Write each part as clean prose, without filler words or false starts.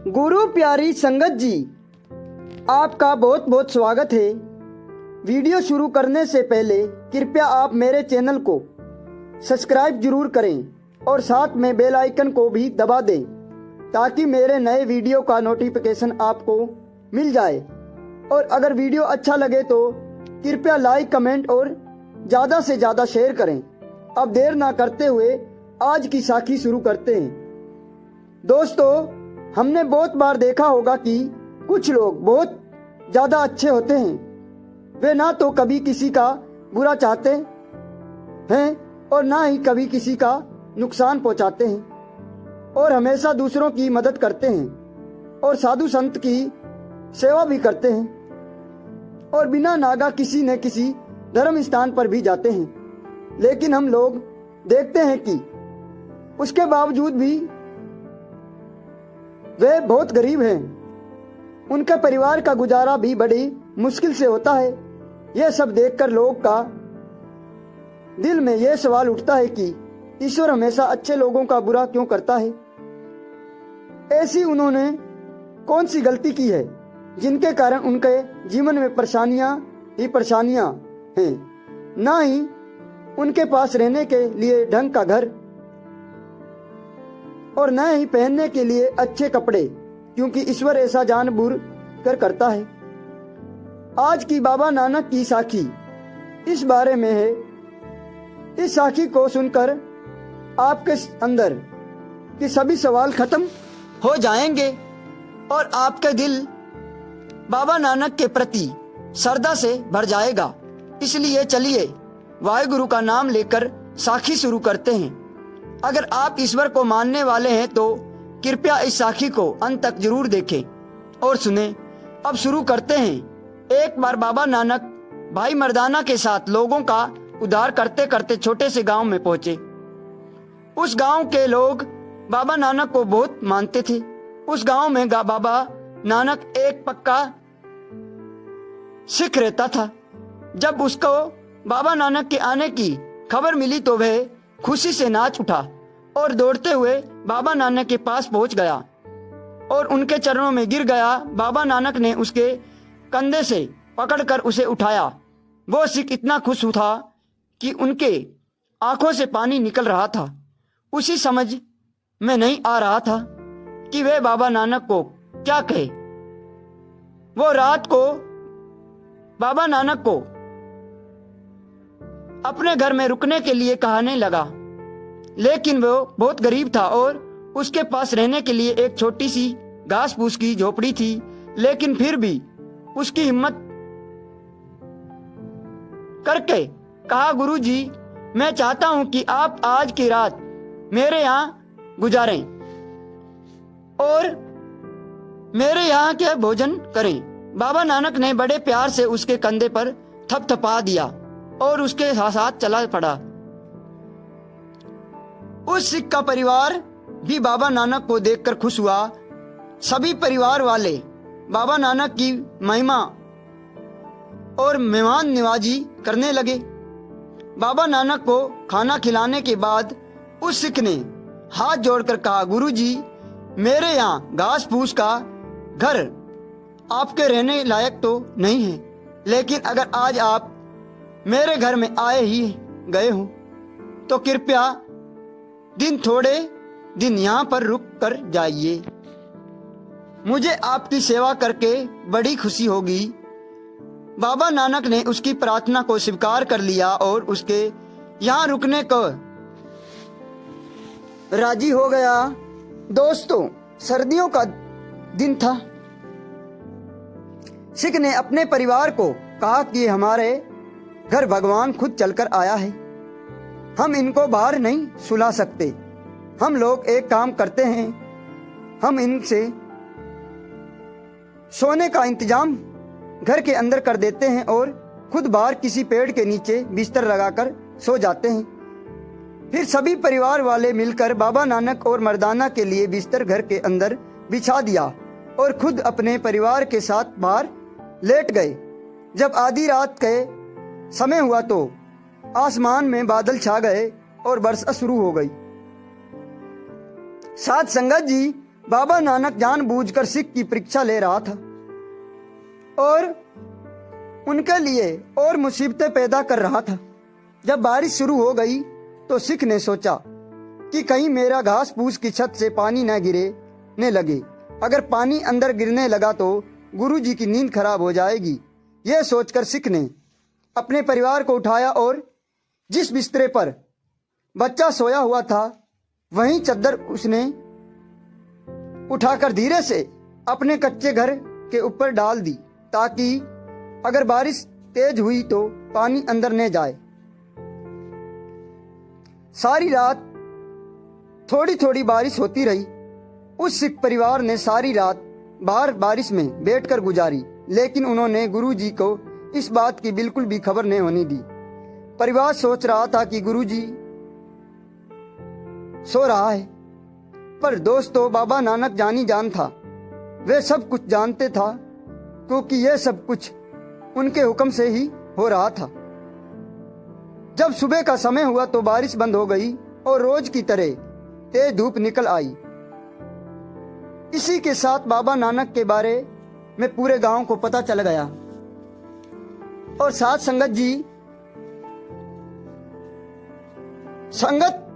गुरु प्यारी संगत जी, आपका बहुत बहुत स्वागत है। वीडियो शुरू करने से पहले कृपया आप मेरे चैनल को सब्सक्राइब जरूर करें और साथ में बेल आइकन को भी दबा दें ताकि मेरे नए वीडियो का नोटिफिकेशन आपको मिल जाए। और अगर वीडियो अच्छा लगे तो कृपया लाइक, कमेंट और ज़्यादा से ज़्यादा शेयर करें। अब देर ना करते हुए आज की साखी शुरू करते हैं। दोस्तों, हमने बहुत बार देखा होगा कि कुछ लोग बहुत ज़्यादा अच्छे होते हैं। वे ना तो कभी किसी का बुरा चाहते हैं और ना ही कभी किसी का नुकसान पहुंचाते हैं और हमेशा दूसरों की मदद करते हैं और साधु संत की सेवा भी करते हैं और बिना नागा किसी न किसी धर्म स्थान पर भी जाते हैं। लेकिन हम लोग देखते हैं कि उसके बावजूद भी वे बहुत गरीब हैं। उनके परिवार का गुजारा भी बड़ी मुश्किल से होता है। यह सब देखकर लोग का दिल में यह सवाल उठता है कि ईश्वर हमेशा अच्छे लोगों का बुरा क्यों करता है। ऐसी उन्होंने कौन सी गलती की है जिनके कारण उनके जीवन में परेशानियां ही परेशानियां हैं, ना ही उनके पास रहने के लिए ढंग का घर और न ही पहनने के लिए अच्छे कपड़े, क्योंकि ईश्वर ऐसा जानबूझ कर करता है। आज की बाबा नानक की साखी इस बारे में है। इस साखी को सुनकर आपके अंदर के सभी सवाल खत्म हो जाएंगे और आपका दिल बाबा नानक के प्रति श्रद्धा से भर जाएगा। इसलिए चलिए वाहेगुरु का नाम लेकर साखी शुरू करते हैं। अगर आप ईश्वर को मानने वाले हैं तो कृपया इस साखी को अंत तक जरूर देखें और सुनें। अब शुरू करते हैं। एक बार बाबा नानक भाई मर्दाना के साथ लोगों का उद्धार करते करते छोटे से गांव में पहुंचे। उस गांव के लोग बाबा नानक को बहुत मानते थे। उस गांव में बाबा नानक एक पक्का सिख रहता था। जब उसको बाबा नानक के आने की खबर मिली तो वह खुशी से नाच उठा और दौड़ते हुए बाबा नानक के पास पहुंच गया और उनके चरणों में गिर गया। बाबा नानक ने उसके कंधे से पकड़कर उसे उठाया। वो सिख इतना खुश था कि उनके आंखों से पानी निकल रहा था। उसी समझ में नहीं आ रहा था कि वे बाबा नानक को क्या कहे। वो रात को बाबा नानक को अपने घर में रुकने के लिए कहने लगा, लेकिन वो बहुत गरीब था और उसके पास रहने के लिए एक छोटी सी घास फूस की झोपड़ी थी। लेकिन फिर भी उसकी हिम्मत करके कहा, गुरुजी, मैं चाहता हूं कि आप आज की रात मेरे यहाँ गुजारें और मेरे यहाँ के भोजन करें। बाबा नानक ने बड़े प्यार से उसके कंधे पर थपथपा दिया और उसके साथ चला पड़ा। उस सिख का परिवार भी बाबा नानक को देखकर खुश हुआ। सभी परिवार वाले बाबा नानक की महिमा और मेहमान नवाजी करने लगे। बाबा नानक को खाना खिलाने के बाद उस सिख ने हाथ जोड़कर कहा, गुरुजी, मेरे यहाँ घास फूस का घर आपके रहने लायक तो नहीं है, लेकिन अगर आज आप मेरे घर में आए ही गए हो तो कृपया थोड़े दिन यहाँ पर रुक कर जाइए। मुझे आपकी सेवा करके बड़ी खुशी होगी। बाबा नानक ने उसकी प्रार्थना को स्वीकार कर लिया और उसके यहाँ रुकने को राजी हो गया। दोस्तों, सर्दियों का दिन था। सिख ने अपने परिवार को कहा कि हमारे घर भगवान खुद चलकर आया है, हम इनको बाहर नहीं सुला सकते। हम लोग एक काम करते हैं, हम इनसे सोने का इंतजाम घर के अंदर कर देते हैं और खुद बाहर किसी पेड़ के नीचे बिस्तर लगाकर सो जाते हैं। फिर सभी परिवार वाले मिलकर बाबा नानक और मर्दाना के लिए बिस्तर घर के अंदर बिछा दिया और खुद अपने परिवार के साथ बाहर लेट गए। जब आधी रात के समय हुआ तो आसमान में बादल छा गए और वर्षा शुरू हो गई। साथ संगत जी, बाबा नानक जानबूझकर सिख की परीक्षा ले रहा था और उनके लिए और मुसीबतें पैदा कर रहा था। जब बारिश शुरू हो गई तो सिख ने सोचा कि कहीं मेरा घास फूस की छत से पानी न गिरने लगे। अगर पानी अंदर गिरने लगा तो गुरुजी की नींद खराब हो जाएगी। यह सोचकर सिख ने अपने परिवार को उठाया और जिस बिस्तरे पर बच्चा सोया हुआ था वहीं चद्दर उसने उठाकर धीरे से अपने कच्चे घर के ऊपर डाल दी ताकि अगर बारिश तेज हुई तो पानी अंदर न जाए। सारी रात थोड़ी थोड़ी बारिश होती रही। उस सिख परिवार ने सारी रात बाहर बारिश में बैठकर गुजारी, लेकिन उन्होंने गुरुजी को इस बात की बिल्कुल भी खबर नहीं होने दी। परिवार सोच रहा था कि गुरुजी सो रहा है, पर दोस्तों बाबा नानक जानी जान था। वे सब कुछ जानते था क्योंकि यह सब कुछ उनके हुक्म से ही हो रहा था। जब सुबह का समय हुआ तो बारिश बंद हो गई और रोज की तरह तेज धूप निकल आई। इसी के साथ बाबा नानक के बारे में पूरे गांव को पता चल गया और साथ संगत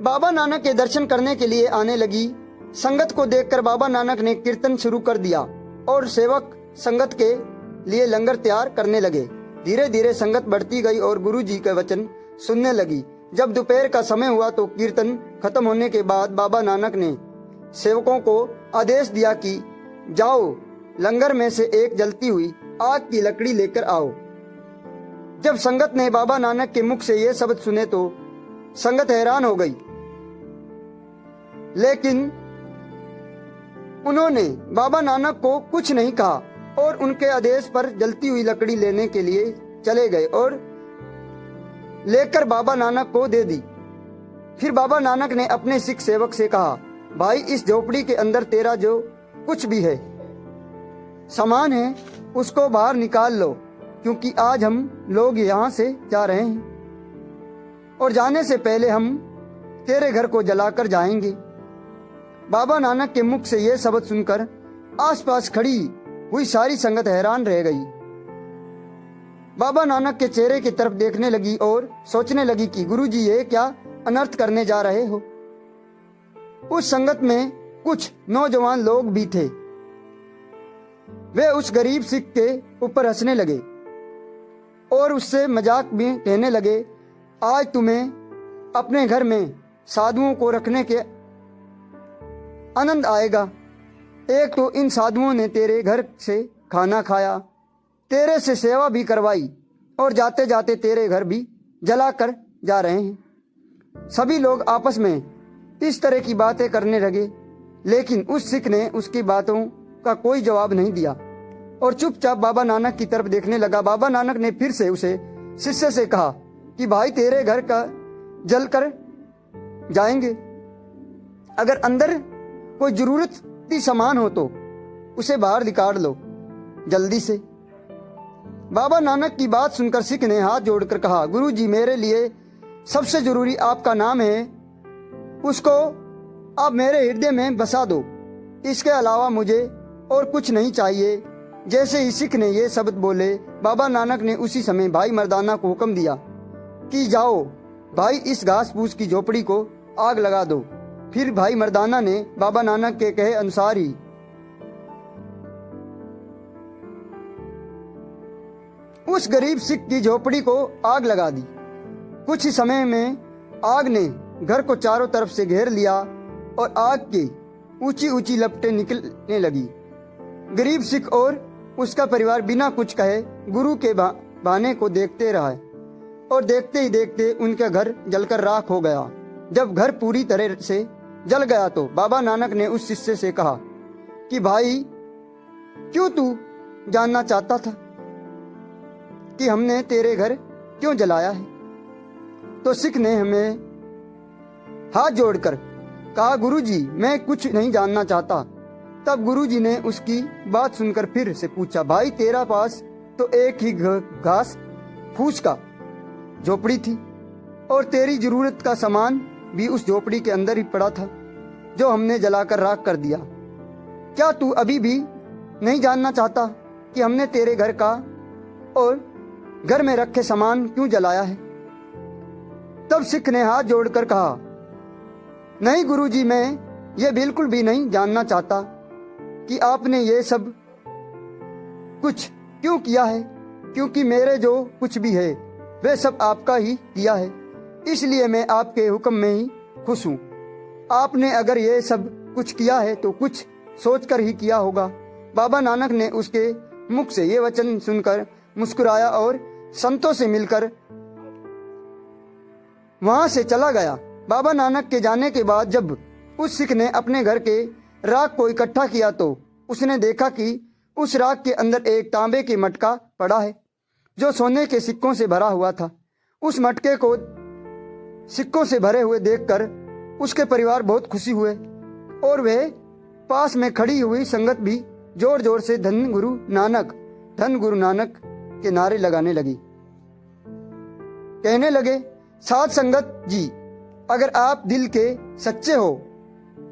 बाबा नानक के दर्शन करने के लिए आने लगी। संगत को देखकर बाबा नानक ने कीर्तन शुरू कर दिया और सेवक संगत के लिए लंगर तैयार करने लगे। धीरे धीरे संगत बढ़ती गई और गुरुजी के वचन सुनने लगी। जब दोपहर का समय हुआ तो कीर्तन खत्म होने के बाद बाबा नानक ने सेवकों को आदेश दिया कि जाओ लंगर में से एक जलती हुई आग की लकड़ी लेकर आओ। जब संगत ने बाबा नानक के मुख से ये शब्द सुने तो संगत हैरान हो गई, लेकिन उन्होंने बाबा नानक को कुछ नहीं कहा और उनके आदेश पर जलती हुई लकड़ी लेने के लिए चले गए और लेकर बाबा नानक को दे दी। फिर बाबा नानक ने अपने सिख सेवक से कहा, भाई इस झोपड़ी के अंदर तेरा जो कुछ भी है सामान है उसको बाहर निकाल लो, क्योंकि आज हम लोग यहाँ से जा रहे हैं और जाने से पहले हम तेरे घर को जलाकर जाएंगे। बाबा नानक के मुख से यह शब्द सुनकर आसपास खड़ी हुई सारी संगत हैरान रह गई। बाबा नानक के चेहरे की तरफ देखने लगी और सोचने लगी कि गुरुजी ये क्या अनर्थ करने जा रहे हो। उस संगत में कुछ नौजवान लोग भी थे। वे उस गरीब सिख के ऊपर हंसने लगे और उससे मजाक में कहने लगे, आज तुम्हें अपने घर में साधुओं को रखने के आनंद आएगा। एक तो इन साधुओं ने तेरे घर से खाना खाया, तेरे से सेवा भी करवाई और जाते जाते तेरे घर भी जला कर जा रहे हैं। सभी लोग आपस में इस तरह की बातें करने लगे, लेकिन उस सिख ने उसकी बातों का कोई जवाब नहीं दिया और चुपचाप बाबा नानक की तरफ देखने लगा। बाबा नानक ने फिर से उसे शिष्य से कहा कि भाई तेरे घर का जल कर जाएंगे, अगर अंदर कोई जरूरती सामान हो तो उसे बाहर निकाल लो जल्दी से। बाबा नानक की बात सुनकर सिख ने हाथ जोड़कर कहा, गुरुजी मेरे लिए सबसे जरूरी आपका नाम है, उसको आप मेरे हृदय में बसा दो, इसके अलावा मुझे और कुछ नहीं चाहिए। जैसे ही सिख ने ये शब्द बोले, बाबा नानक ने उसी समय भाई मर्दाना को हुक्म दिया कि जाओ भाई इस घास फूस की झोपड़ी को आग लगा दो। फिर भाई मर्दाना ने बाबा नानक के कहे अनुसार ही उस गरीब सिख की झोपड़ी को आग लगा दी। कुछ ही समय में आग ने घर को चारों तरफ से घेर लिया और आग की ऊंची ऊंची लपटें निकलने लगी। गरीब सिख और उसका परिवार बिना कुछ कहे गुरु के बहाने को देखते रहा और देखते ही देखते उनका घर जलकर राख हो गया। जब घर पूरी तरह से जल गया तो बाबा नानक ने उस शिष्य से कहा कि भाई क्यों तू जानना चाहता था कि हमने तेरे घर क्यों जलाया है? तो सिख ने हमें हाथ जोड़कर कहा, गुरुजी मैं कुछ नहीं जानना चाहता। तब गुरुजी ने उसकी बात सुनकर फिर से पूछा, भाई तेरा पास तो एक ही घास फूस का झोपड़ी थी और तेरी जरूरत का सामान भी उस झोपड़ी के अंदर ही पड़ा था। जो हमने जलाकर राख कर दिया। क्या तू अभी भी नहीं जानना चाहता कि हमने तेरे घर का और घर में रखे सामान क्यों जलाया है? तब सिख ने हाथ जोड़कर कहा, नहीं गुरुजी, मैं ये बिल्कुल भी नहीं जानना चाहता कि आपने ये सब कुछ क्यों किया है, क्योंकि मेरे जो कुछ भी है वह सब आपका ही किया है, इसलिए मैं आपके हुक्म में ही खुश हूँ। आपने अगर ये सब कुछ किया है तो कुछ सोचकर ही किया होगा। बाबा नानक ने उसके मुख से ये वचन सुनकर मुस्कुराया और संतों से मिलकर वहां से चला गया। बाबा नानक के जाने के बाद जब उस सिख ने अपने घर के राख को इकट्ठा किया तो उसने देखा कि उस राख के अंदर एक तांबे के मटका पड़ा है जो सोने के सिक्कों से भरा हुआ था। उस मटके को सिक्कों से भरे हुए देखकर उसके परिवार बहुत खुशी हुए और वे पास में खड़ी हुई संगत भी जोर जोर से धन गुरु नानक के नारे लगाने लगी। कहने लगे, साध संगत जी, अगर आप दिल के सच्चे हो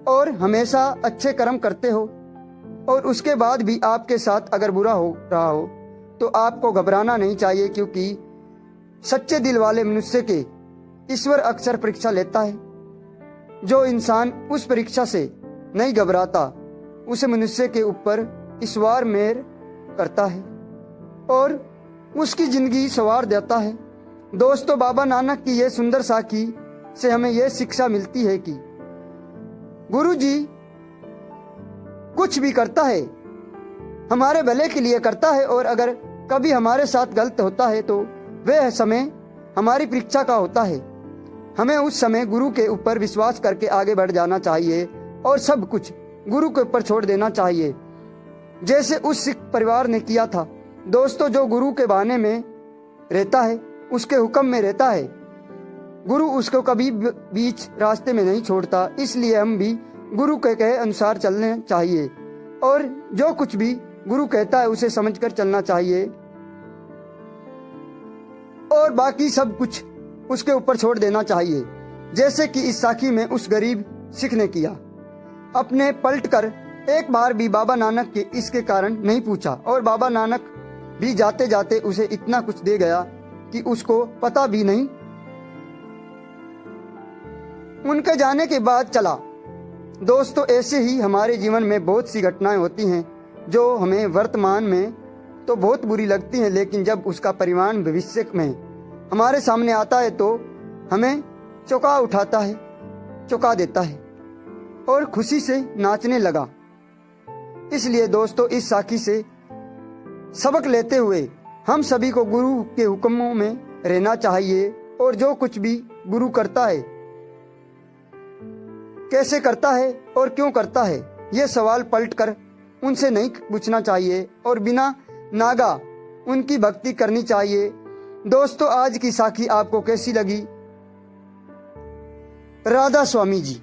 और हमेशा अच्छे कर्म करते हो और उसके बाद भी आपके साथ अगर बुरा हो रहा हो तो आपको घबराना नहीं चाहिए, क्योंकि सच्चे दिल वाले मनुष्य के ईश्वर अक्सर परीक्षा लेता है। जो इंसान उस परीक्षा से नहीं घबराता उसे मनुष्य के ऊपर ईश्वर मेहर करता है और उसकी जिंदगी संवार देता है। दोस्तों, बाबा नानक की यह सुंदर साखी से हमें यह शिक्षा मिलती है कि गुरु जी कुछ भी करता है हमारे भले के लिए करता है, और अगर कभी हमारे साथ गलत होता है तो वह समय हमारी परीक्षा का होता है। हमें उस समय गुरु के ऊपर विश्वास करके आगे बढ़ जाना चाहिए और सब कुछ गुरु के ऊपर छोड़ देना चाहिए, जैसे उस सिख परिवार ने किया था। दोस्तों, जो गुरु के बहाने में रहता है, उसके हुक्म में रहता है, गुरु उसको कभी बीच रास्ते में नहीं छोड़ता। इसलिए हम भी गुरु के कहे अनुसार चलने चाहिए और जो कुछ भी गुरु कहता है उसे समझकर चलना चाहिए और बाकी सब कुछ उसके ऊपर छोड़ देना चाहिए, जैसे कि इस साखी में उस गरीब सिख ने किया। अपने पलटकर एक बार भी बाबा नानक के इसके कारण नहीं पूछा और बाबा नानक भी जाते जाते उसे इतना कुछ दे गया कि उसको पता भी नहीं। उनके जाने के बाद चला। दोस्तों, ऐसे ही हमारे जीवन में बहुत सी घटनाएं होती हैं जो हमें वर्तमान में तो बहुत बुरी लगती हैं, लेकिन जब उसका परिणाम भविष्य में हमारे सामने आता है तो हमें चौंका देता है और खुशी से नाचने लगा। इसलिए दोस्तों, इस साखी से सबक लेते हुए हम सभी को गुरु के हुक्मों में रहना चाहिए और जो कुछ भी गुरु करता है, कैसे करता है और क्यों करता है, ये सवाल पलटकर उनसे नहीं पूछना चाहिए और बिना नागा उनकी भक्ति करनी चाहिए। दोस्तों, आज की साखी आपको कैसी लगी? राधा स्वामी जी।